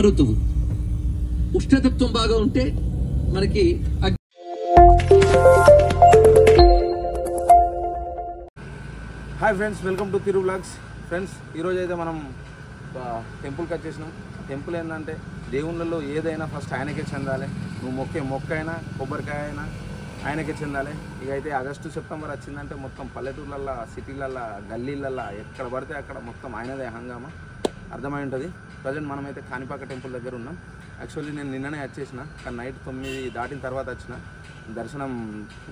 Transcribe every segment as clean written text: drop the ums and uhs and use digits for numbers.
ఋతువు ఉష్ణతత్వం బాగా ఉంటే మనకి hi friends, welcome to Tiru vlogs. Friends, ఈరోజు అయితే మనం టెంపుల్కి వచ్చేసినాం. టెంపుల్ ఏంటంటే దేవుళ్ళలో ఏదైనా ఫస్ట్ ఆయనకే చెందాలి. నువ్వు మొక్క అయినా కొబ్బరికాయ అయినా ఆయనకే చెందాలి. ఇక అయితే ఆగస్టు సెప్టెంబర్ వచ్చిందంటే మొత్తం పల్లెటూర్లల్లో సిటీలల్లో గల్లీలల్లో ఎక్కడ పడితే అక్కడ మొత్తం ఆయనదే హంగామా అర్థమై ఉంటుంది. ప్రజెంట్ మనమైతే కాణిపాక టెంపుల్ దగ్గర ఉన్నాం. యాక్చువల్లీ నేను నిన్ననే వచ్చేసిన, కానీ నైట్ 9 దాటిన తర్వాత వచ్చిన. దర్శనం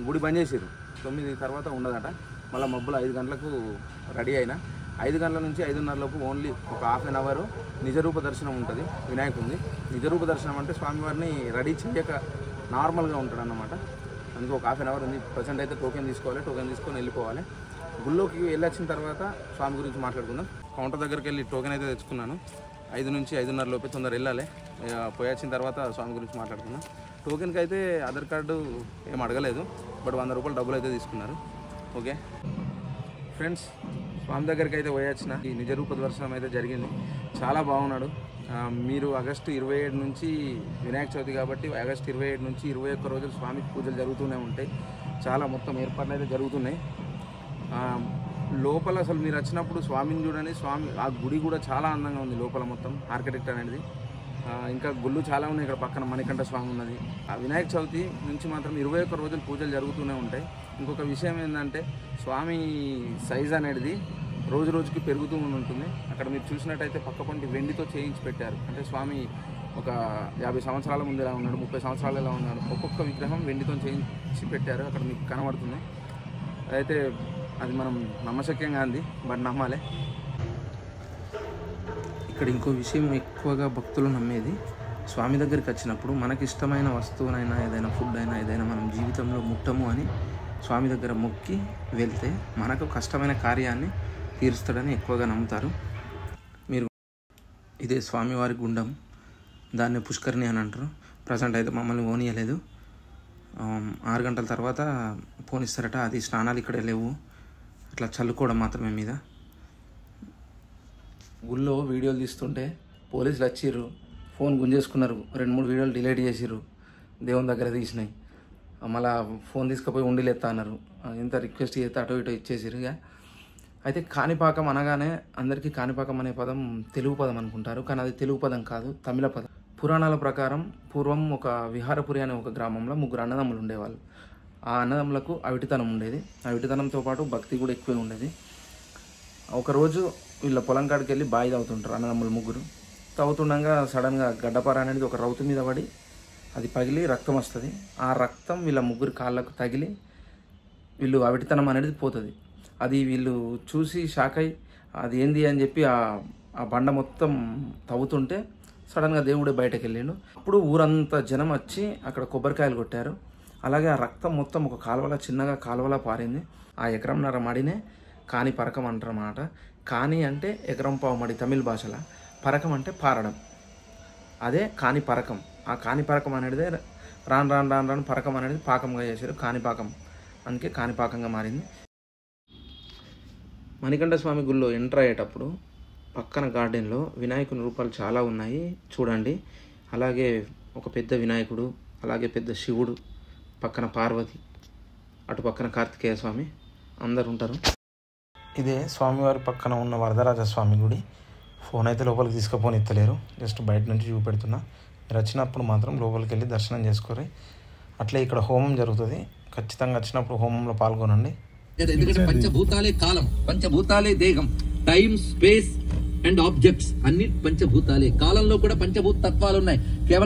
గుడి బంద్ చేసారు, 9 తర్వాత ఉండదట. మళ్ళీ మబ్బులు 5 గంటలకు రెడీ అయినా. 5 గంటల నుంచి 5:30 లోపు ఓన్లీ ఒక హాఫ్ అన్ అవర్ నిజరూప దర్శనం ఉంటుంది. వినాయకుడిది నిజరూప దర్శనం అంటే స్వామివారిని రెడీ చేయక నార్మల్గా ఉంటాడు అన్నమాట. అందుకే ఒక హాఫ్ అన్ అవర్ ఉంది. ప్రజెంట్ అయితే టోకెన్ తీసుకోవాలి, టోకెన్ తీసుకొని వెళ్ళిపోవాలి. గుళ్ళోకి వెళ్ళొచ్చిన తర్వాత స్వామి గురించి మాట్లాడుకుందాం. కౌంటర్ దగ్గరికి వెళ్ళి టోకెన్ అయితే తెచ్చుకున్నాను. 5 నుంచి 5:30 లోపే తొందర వెళ్ళాలి. పోయి వచ్చిన తర్వాత స్వామి గురించి మాట్లాడుకుందాం. టోకెన్కి అయితే ఆధార్ కార్డు ఏం అడగలేదు, బట్ 100 రూపాయలు డబ్బులు అయితే తీసుకున్నారు. ఓకే ఫ్రెండ్స్, స్వామి దగ్గరికి అయితే పోయొచ్చిన. ఈ నిజరూప దర్శనం అయితే జరిగింది. చాలా బాగున్నాడు. మీరు ఆగస్టు 27 నుంచి వినాయక చవితి కాబట్టి ఆగస్టు 27 నుంచి 21 రోజులు స్వామికి పూజలు జరుగుతూనే ఉంటాయి. చాలా మొత్తం ఏర్పాట్లు అయితే జరుగుతున్నాయి. లోపల అసలు మీరు వచ్చినప్పుడు స్వామిని చూడండి. స్వామి ఆ గుడి కూడా చాలా అందంగా ఉంది. లోపల మొత్తం ఆర్కిటెక్ట్ అనేది. ఇంకా గుళ్ళు చాలా ఉన్నాయి. ఇక్కడ పక్కన మణికంఠ స్వామి ఉన్నది. ఆ వినాయక చవితి నుంచి మాత్రం 21 రోజులు పూజలు జరుగుతూనే ఉంటాయి. ఇంకొక విషయం ఏంటంటే స్వామి సైజ్ అనేది రోజు రోజుకి పెరుగుతూ ఉంటుంది. అక్కడ మీరు చూసినట్టయితే పక్కపంటి వెండితో చేయించి పెట్టారు. అంటే స్వామి ఒక 50 సంవత్సరాల ముందు ఎలా ఉన్నాడు, 30 సంవత్సరాలు ఎలా ఉన్నాడు, ఒక్కొక్క విగ్రహం వెండితో చేయించి పెట్టారు. అక్కడ మీకు కనబడుతుంది. అయితే అది మనం నమ్మశక్యంగా ఉంది, బట్ నమ్మాలి. ఇక్కడ ఇంకో విషయం, ఎక్కువగా భక్తులు నమ్మేది, స్వామి దగ్గరికి వచ్చినప్పుడు మనకి ఇష్టమైన వస్తువునైనా ఏదైనా ఫుడ్ అయినా ఏదైనా మనం జీవితంలో ముట్టము అని స్వామి దగ్గర మొక్కి వెళ్తే మనకు కష్టమైన కార్యాన్ని తీరుస్తాడని ఎక్కువగా నమ్ముతారు. మీరు ఇదే స్వామివారి గుండం, దాన్ని పుష్కరిణి అని అంటారు. ప్రజెంట్ అయితే మమ్మల్ని పోనీయలేదు. 6 గంటల తర్వాత పోనిస్తారట. అది స్నానాలు ఇక్కడ లేవు, అట్లా చల్లుకోవడం మాత్రమే మీద. గుళ్ళో వీడియోలు తీస్తుంటే పోలీసులు వచ్చిర్రు, ఫోన్ గుంజేసుకున్నారు. 2-3 వీడియోలు డిలీట్ చేసిర్రు. దేవుని దగ్గర తీసినాయి. మళ్ళీ ఫోన్ తీసుకుపోయి ఉండిలేస్తా అన్నారు. ఎంత రిక్వెస్ట్ చేస్తే అటో ఇటో ఇచ్చేసిరు. ఇక అయితే కాణిపాకం అనగానే అందరికీ కాణిపాకం అనే పదం తెలుగు పదం అనుకుంటారు, కానీ అది తెలుగు పదం కాదు, తమిళ పదం. పురాణాల ప్రకారం పూర్వం ఒక విహారపురి అనే ఒక గ్రామంలో 3 అన్నదమ్ములు ఉండేవాళ్ళు. ఆ అన్నదమ్ములకు అవిటితనం ఉండేది. అవిటితనంతో పాటు భక్తి కూడా ఎక్కువే ఉండేది. ఒకరోజు వీళ్ళ పొలం కాడికి వెళ్ళి బావి తాగుతుంటారు అన్నదమ్ములు 3. తాగుతుండగా సడన్గా గడ్డపార అనేది ఒక రౌతు మీద పడి అది పగిలి రక్తం వస్తుంది. ఆ రక్తం వీళ్ళ 3 కాళ్ళకు తగిలి వీళ్ళు అవిటితనం అనేది పోతుంది. అది వీళ్ళు చూసి షాక్ అయ్యి అది ఏంది అని చెప్పి ఆ బండ మొత్తం తవ్వుతుంటే సడన్గా దేవుడే బయటకు వెళ్ళాడు. అప్పుడు ఊరంతా జనం వచ్చి అక్కడ కొబ్బరికాయలు కొట్టారు. అలాగే ఆ రక్తం మొత్తం ఒక కాలువలా, చిన్నగా కాలువలా పారింది. ఆ ఎకరంన్నర మడినే కాని పరకం అంటారన్నమాట. కాని అంటే ఎకరం పావు మడి తమిళ భాషలో, పరకం అంటే పారడం, అదే కాని పరకం. ఆ కాని పరకం అనేది రాను పరకం అనేది పాకంగా చేశారు, కాణిపాకం. అందుకే కాణిపాకంగా మారింది. మణికంఠ స్వామి గుళ్ళో ఎంటర్ అయ్యేటప్పుడు పక్కన గార్డెన్లో వినాయకుని రూపాలు చాలా ఉన్నాయి, చూడండి. అలాగే ఒక పెద్ద వినాయకుడు, అలాగే పెద్ద శివుడు, పక్కన పార్వతి, అటు పక్కన కార్తికేయ స్వామి, అందరు ఉంటారు. ఇదే స్వామివారి పక్కన ఉన్న వరదరాజ స్వామి గుడి. ఫోన్ అయితే లోపలికి తీసుకుపోని ఎత్తలేరు, జస్ట్ బయట నుంచి చూపెడుతున్నా. మీరు వచ్చినప్పుడు మాత్రం లోపలికి వెళ్ళి దర్శనం చేసుకోరు. అట్లే ఇక్కడ హోమం జరుగుతుంది. ఖచ్చితంగా వచ్చినప్పుడు హోమంలో పాల్గొనండి. ఎందుకంటే పంచభూతాలే కాలం, పంచభూతాలే దేహం, టైం, స్పేస్ అండ్ ఆబ్జెక్ట్స్ అన్ని పంచభూతాలే. కాలంలో కూడా పంచభూత తత్వాలు ఉన్నాయి. కేవలం